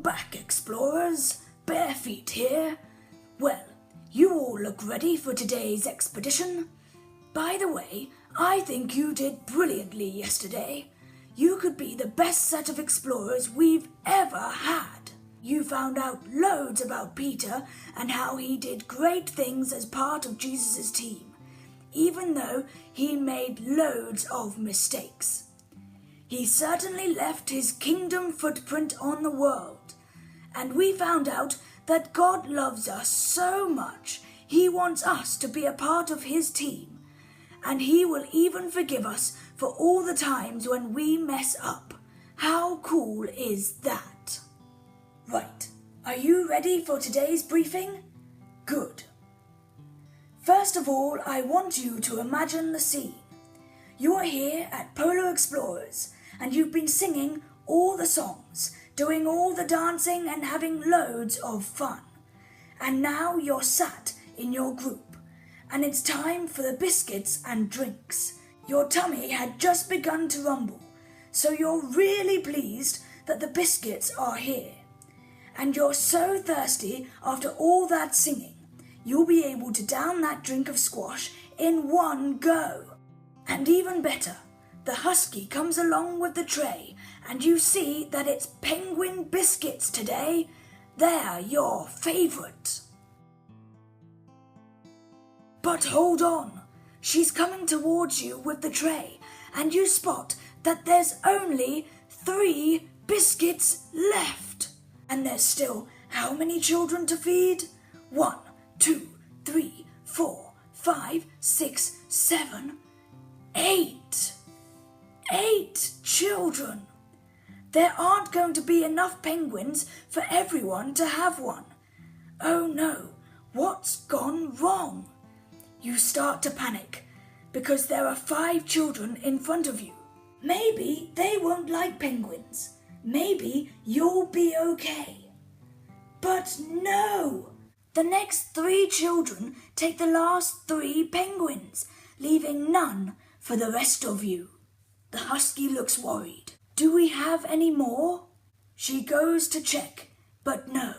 back, explorers. Bare Feet here. Well, you all look ready for today's expedition. By the way, I think you did brilliantly yesterday. You could be the best set of explorers we've ever had. You found out loads about Peter and how he did great things as part of Jesus' team, even though he made loads of mistakes. He certainly left his kingdom footprint on the world, and we found out that God loves us so much, he wants us to be a part of his team, and he will even forgive us for all the times when we mess up. How cool is that? Right, are you ready for today's briefing? Good. First of all, I want you to imagine the scene. You are here at Polar Explorers, and you've been singing all the songs, doing all the dancing and having loads of fun. And now you're sat in your group, and it's time for the biscuits and drinks. Your tummy had just begun to rumble, so you're really pleased that the biscuits are here. And you're so thirsty after all that singing, you'll be able to down that drink of squash in one go. And even better, the husky comes along with the tray, and you see that it's penguin biscuits today. They're your favourite. But hold on, she's coming towards you with the tray, and you spot that there's only 3 biscuits left. And there's still how many children to feed? 1, 2, 3, 4, 5, 6, 7, 8. 8 children. There aren't going to be enough penguins for everyone to have one. Oh no, what's gone wrong? You start to panic because there are 5 children in front of you. Maybe they won't like penguins. Maybe you'll be okay. But no! The next 3 children take the last 3 penguins, leaving none for the rest of you. The husky looks worried. Do we have any more? She goes to check, but no,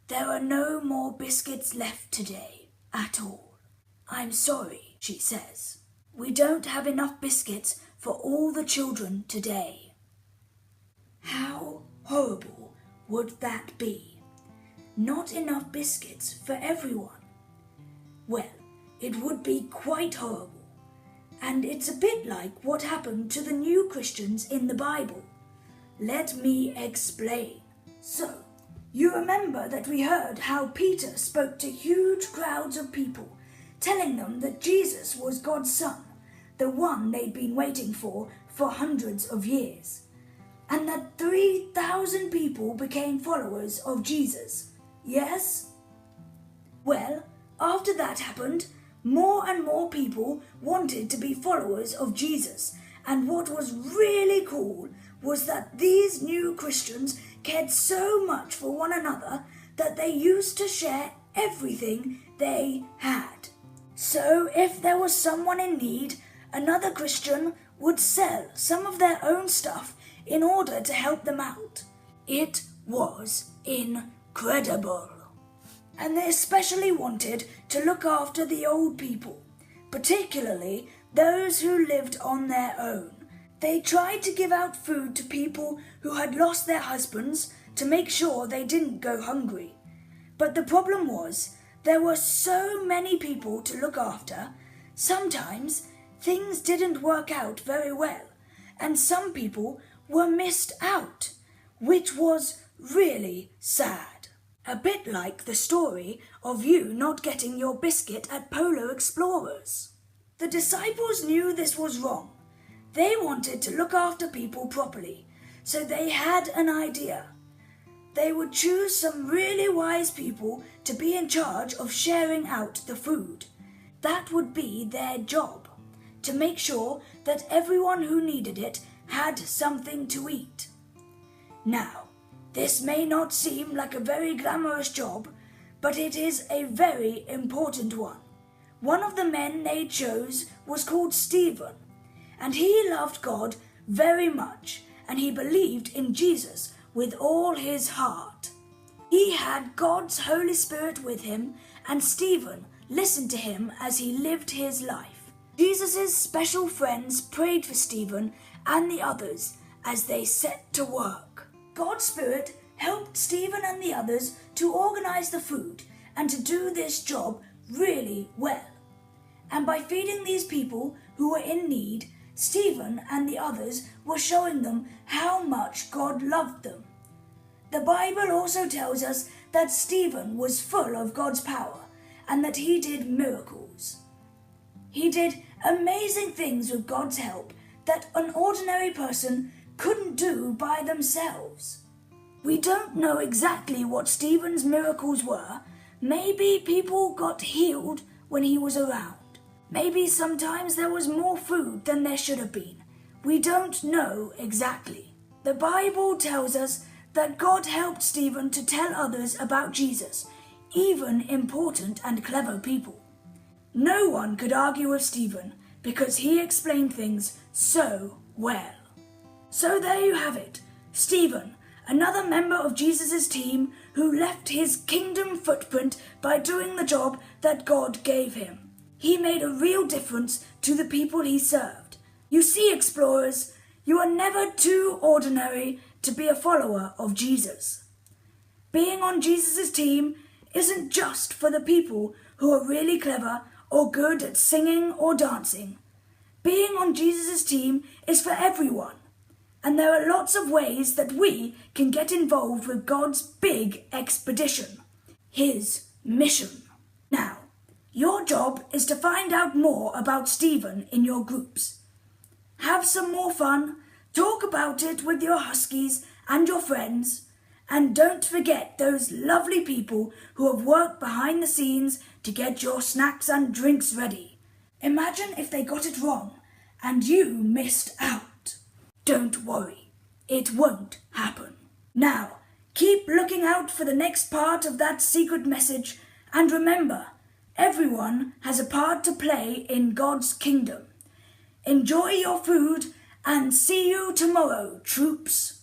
there are no more biscuits left today at all. I'm sorry, she says. We don't have enough biscuits for all the children today. How horrible would that be? Not enough biscuits for everyone. Well, it would be quite horrible. And it's a bit like what happened to the new Christians in the Bible. Let me explain. So, you remember that we heard how Peter spoke to huge crowds of people, telling them that Jesus was God's son, the one they'd been waiting for hundreds of years. And that 3,000 people became followers of Jesus. Yes? Well, after that happened, more and more people wanted to be followers of Jesus. And what was really cool was that these new Christians cared so much for one another that they used to share everything they had. So if there was someone in need, another Christian would sell some of their own stuff in order to help them out. It was incredible. And they especially wanted to look after the old people, particularly those who lived on their own. They tried to give out food to people who had lost their husbands to make sure they didn't go hungry. But the problem was, there were so many people to look after, sometimes things didn't work out very well, and some people were missed out, which was really sad. A bit like the story of you not getting your biscuit at Polar Explorers. The disciples knew this was wrong. They wanted to look after people properly, so they had an idea. They would choose some really wise people to be in charge of sharing out the food. That would be their job, to make sure that everyone who needed it had something to eat. Now, this may not seem like a very glamorous job, but it is a very important one. One of the men they chose was called Stephen, and he loved God very much, and he believed in Jesus with all his heart. He had God's Holy Spirit with him, and Stephen listened to him as he lived his life. Jesus' special friends prayed for Stephen and the others as they set to work. God's Spirit helped Stephen and the others to organize the food and to do this job really well. And by feeding these people who were in need, Stephen and the others were showing them how much God loved them. The Bible also tells us that Stephen was full of God's power and that he did miracles. He did amazing things with God's help that an ordinary person couldn't do by themselves. We don't know exactly what Stephen's miracles were. Maybe people got healed when he was around. Maybe sometimes there was more food than there should have been. We don't know exactly. The Bible tells us that God helped Stephen to tell others about Jesus, even important and clever people. No one could argue with Stephen because he explained things so well. So there you have it, Stephen, another member of Jesus' team who left his kingdom footprint by doing the job that God gave him. He made a real difference to the people he served. You see, explorers, you are never too ordinary to be a follower of Jesus. Being on Jesus' team isn't just for the people who are really clever or good at singing or dancing. Being on Jesus' team is for everyone. And there are lots of ways that we can get involved with God's big expedition, his mission. Now, your job is to find out more about Stephen in your groups. Have some more fun, talk about it with your huskies and your friends, and don't forget those lovely people who have worked behind the scenes to get your snacks and drinks ready. Imagine if they got it wrong and you missed out. Don't worry, it won't happen. Now, keep looking out for the next part of that secret message, and remember, everyone has a part to play in God's kingdom. Enjoy your food and see you tomorrow, troops.